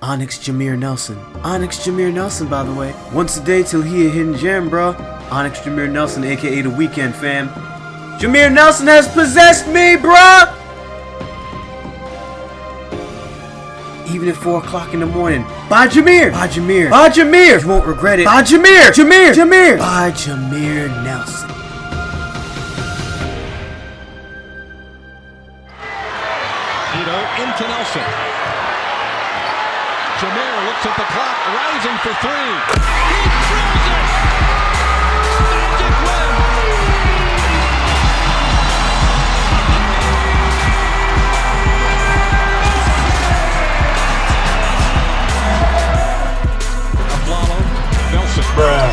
Onyx Jameer Nelson. Onyx Jameer Nelson, by the way. Once a day till he a hidden gem, bruh. Onyx Jameer Nelson, aka The Weeknd, fam. Jameer Nelson has possessed me, bruh! Even at 4 o'clock in the morning. Bye, Jameer! Bye, Jameer! Bye, Jameer! You won't regret it. Bye, Jameer! Jameer! Jameer! Bye, Jameer Nelson. Into Nelson. Jameer looks at the clock, rising for three. He drills it! Magic win! Aflalo, Nelson. Bruh.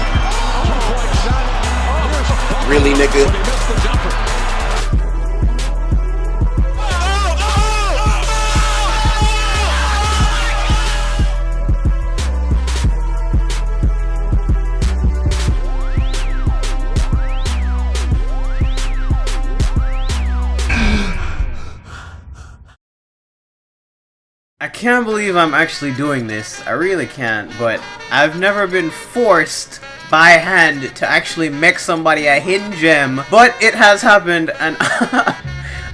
Really, nigga? He missed the jumper. I can't believe I'm actually doing this. I really can't, but I've never been forced by hand to actually make somebody a hidden gem, but it has happened, and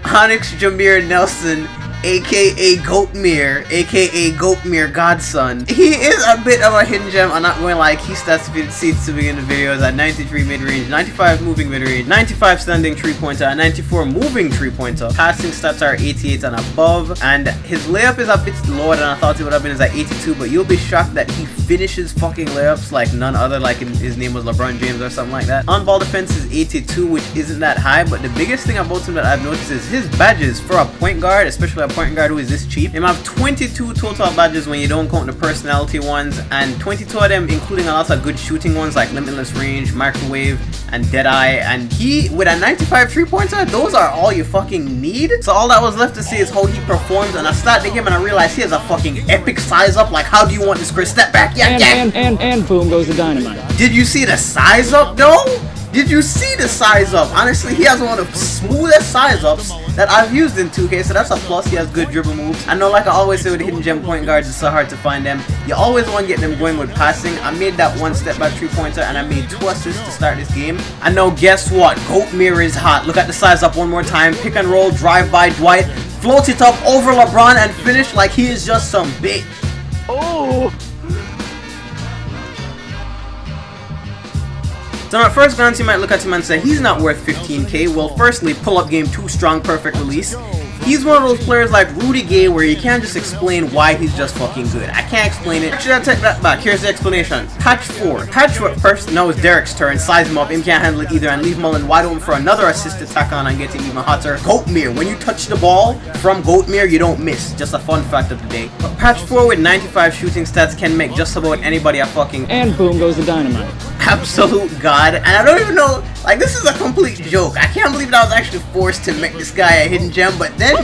Onyx Jameer Nelson, aka Goatmere, aka Goatmere Godson. He is a bit of a hidden gem, I'm not going to lie. Key stats if you didn't see it to begin the video is at 93 mid-range, 95 moving mid-range, 95 standing 3-pointer, and 94 moving 3-pointer. Passing stats are 88 and above, and his layup is a bit lower than I thought it would have been, is at 82, but you'll be shocked that he finishes fucking layups like none other, like his name was LeBron James or something like that. On-ball defense is 82, which isn't that high, but the biggest thing about him that I've noticed is his badges for a point guard, especially a point guard who is this cheap. Him have 22 total badges when you don't count the personality ones, and 22 of them including a lot of good shooting ones like limitless range, microwave, and deadeye. And he, with a 95 3-pointer, those are all you fucking need. So all that was left to see is how he performs, and I started the game and I realized he has a fucking epic size up. Like, how do you want this Chris? Step back, yeah, and boom goes the dynamite. Did you see the size up though? Did you see the size up? Honestly, he has one of the smoothest size ups that I've used in 2K, so that's a plus. He has good dribble moves. I know, like I always say with the hidden gem point guards, it's so hard to find them. You always want to get them going with passing. I made that one step back 3-pointer and I made 2 assists to start this game. And now guess what? Goatmere is hot. Look at the size up one more time. Pick and roll, drive by Dwight, float it up over LeBron and finish like he is just some bitch. Oh! So at first glance you might look at him and say he's not worth 15k. Well, firstly, pull up game too strong, perfect release. He's one of those players like Rudy Gay where you can't just explain why he's just fucking good. I can't explain it. Actually, I'll take that back. Here's the explanation. Patch 4. Patch 4 first, now it's Derek's turn. Size him up. Him can't handle it either and leave Mullen wide open for another assist to tack on and get him even hotter. Goatmere. When you touch the ball from Goatmere, you don't miss. Just a fun fact of the day. But Patch 4 with 95 shooting stats can make just about anybody a fucking... And boom goes the dynamite. Absolute god. And I don't even know, like, this is a complete joke. I can't believe that I was actually forced to make this guy a hidden gem, but then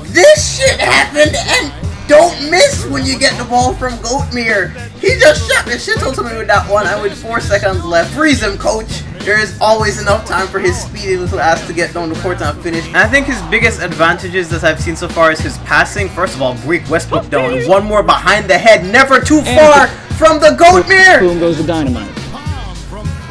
this shit happened and don't miss when you get the ball from Goatmere. He just shot the shit out of me with that one, and with 4 seconds left, freeze him, coach. There is always enough time for his speedy little ass to get down the court and finish. And I think his biggest advantages that I've seen so far is his passing. First of all, break Westbrook down. One more behind the head, never too far from the Goatmere. Boom goes the dynamite.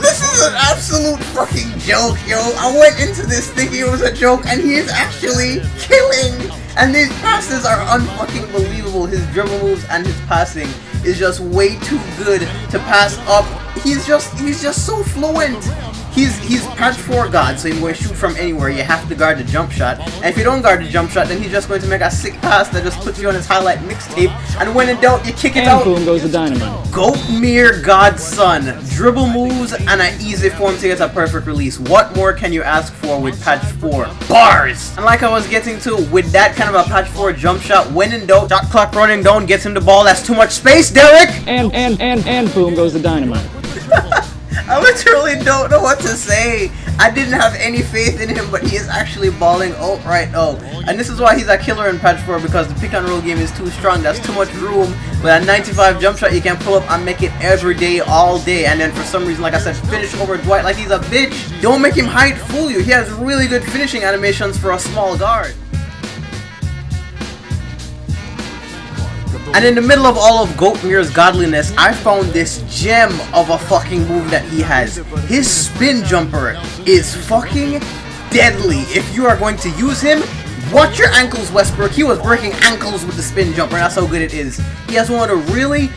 This is an absolute fucking joke, yo. I went into this thinking it was a joke, and he is actually killing. And these passes are unfucking believable. His dribble moves and his passing is just way too good to pass up. He's just so fluent. He's patch 4 god, so he's going to shoot from anywhere. You have to guard the jump shot. And if you don't guard the jump shot, then he's just going to make a sick pass that just puts you on his highlight mixtape. And when in doubt, you kick it out. And boom goes the dynamite. Goatmere Godson. Dribble moves and an easy form to get a perfect release. What more can you ask for with patch 4? Bars! And like I was getting to, with that kind of a patch 4 jump shot, when in doubt, shot clock running down, gets him the ball. That's too much space, Derek! And boom goes the dynamite. I literally don't know what to say. I didn't have any faith in him, but he is actually balling out right now. And this is why he's a killer in patch 4, because the pick and roll game is too strong. There's too much room. With a 95 jump shot, you can pull up and make it every day, all day. And then for some reason, like I said, finish over Dwight like he's a bitch. Don't make him height fool you. He has really good finishing animations for a small guard. And in the middle of all of Goatmere's godliness, I found this gem of a fucking move that he has. His spin jumper is fucking deadly. If you are going to use him, watch your ankles, Westbrook. He was breaking ankles with the spin jumper, and that's how good it is. He has one of the really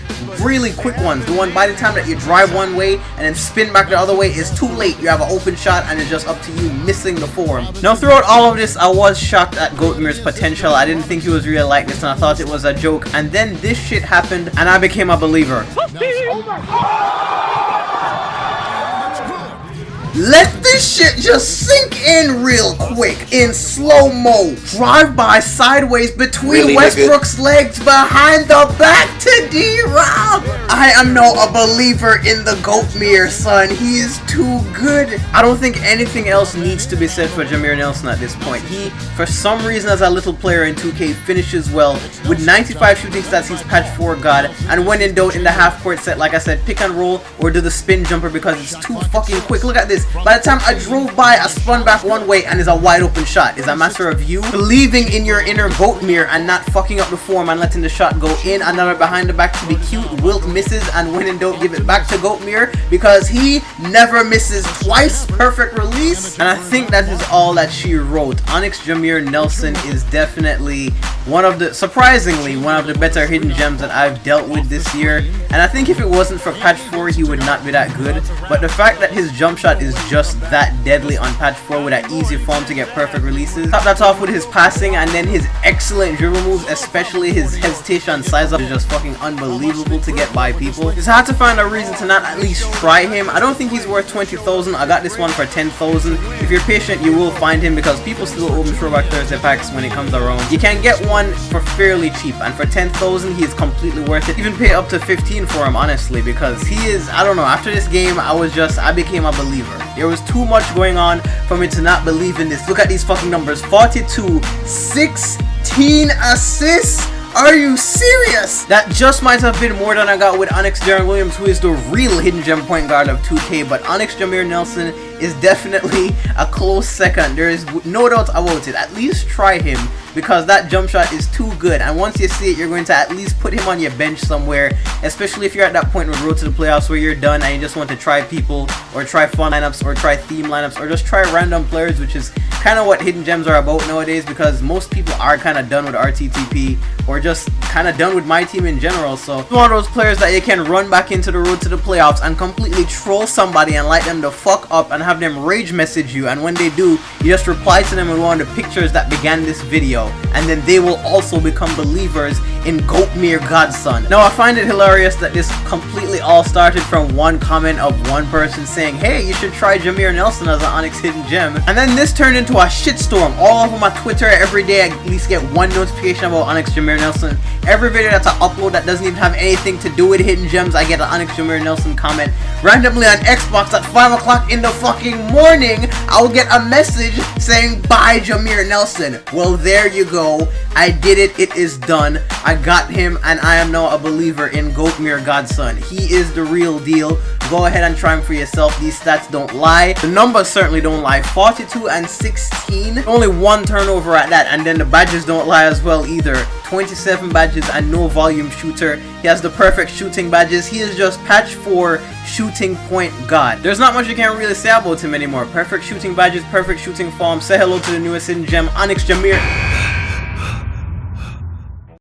quick ones. The one by the time that you drive one way and then spin back the other way is too late. You have an open shot and it's just up to you missing the form. Now throughout all of this, I was shocked at Goatmere's potential. I didn't think he was really like this, and I thought it was a joke. And then this shit happened and I became a believer. Let this shit just sink in real quick in slow-mo. Drive by sideways between really Westbrook's legs behind the back to D-Rob. I am now a believer in the Goatmere, son. He is too good. I don't think anything else needs to be said for Jameer Nelson at this point. He, for some reason, as a little player in 2K, finishes well. With 95 shooting stats, he's patch 4 god. And when in doubt in the half-court set, like I said, pick and roll or do the spin jumper because it's too fucking quick. Look at this. By the time I drove by, I spun back one way and it's a wide open shot. It's a matter of you believing in your inner Goatmere and not fucking up the form and letting the shot go in. Another behind the back to be cute. Wilt misses, and when in doubt, give it back to Goatmere because he never misses twice. Perfect release. And I think that is all that she wrote. Onyx Jameer Nelson is definitely one of the, surprisingly, one of the better hidden gems that I've dealt with this year. And I think if it wasn't for patch 4, he would not be that good. But the fact that his jump shot is just that deadly on patch 4 with that easy form to get perfect releases. Top that off with his passing and then his excellent dribble moves, especially his hesitation size up is just fucking unbelievable to get by people. It's hard to find a reason to not at least try him. I don't think he's worth 20,000. I got this one for 10,000. If you're patient, you will find him because people still open Throwback Thursday packs when it comes around. You can get one for fairly cheap, and for 10,000 he is completely worth it. Even pay up to 15 for him, honestly, because he is, I don't know, after this game I became a believer. There was too much going on for me to not believe in this. Look at these fucking numbers. 42, 16 assists. Are you serious? That just might have been more than I got with Onyx Jameer Williams, who is the real hidden gem point guard of 2K. But Onyx Jameer Nelson is definitely a close second. There is no doubt about it. At least try him because that jump shot is too good. And once you see it, you're going to at least put him on your bench somewhere. Especially if you're at that point with Road to the Playoffs where you're done and you just want to try people or try fun lineups or try theme lineups or just try random players, which is kind of what hidden gems are about nowadays because most people are kind of done with RTTP or just kind of done with MyTeam in general. So it's one of those players that you can run back into the Road to the Playoffs and completely troll somebody and light them the fuck up and have them rage message you, and when they do, you just reply to them with one of the pictures that began this video, and then they will also become believers in Goatmere Godson. Now I find it hilarious that this completely all started from one comment of one person saying, hey, you should try Jameer Nelson as an Onyx hidden gem, and then this turned into a shitstorm all over my Twitter. Every day I at least get one notification about Onyx Jameer Nelson. Every video that I upload that doesn't even have anything to do with hidden gems, I get an Onyx Jameer Nelson comment. Randomly on Xbox at 5 o'clock in the fucking morning, I'll get a message saying bye Jameer Nelson. Well, there you go. I did it. It is done. I got him, and I am now a believer in Goatmere Godson. He is the real deal. Go ahead and try him for yourself. These stats don't lie. The numbers certainly don't lie. 42 and 16. Only one turnover at that, and then the badges don't lie as well either. 27 badges and no volume shooter. He has the perfect shooting badges. He is just patch 4 shooting point god. There's not much you can really say about him anymore. Perfect shooting badges, perfect shooting form. Say hello to the newest hidden gem, Onyx Jameer.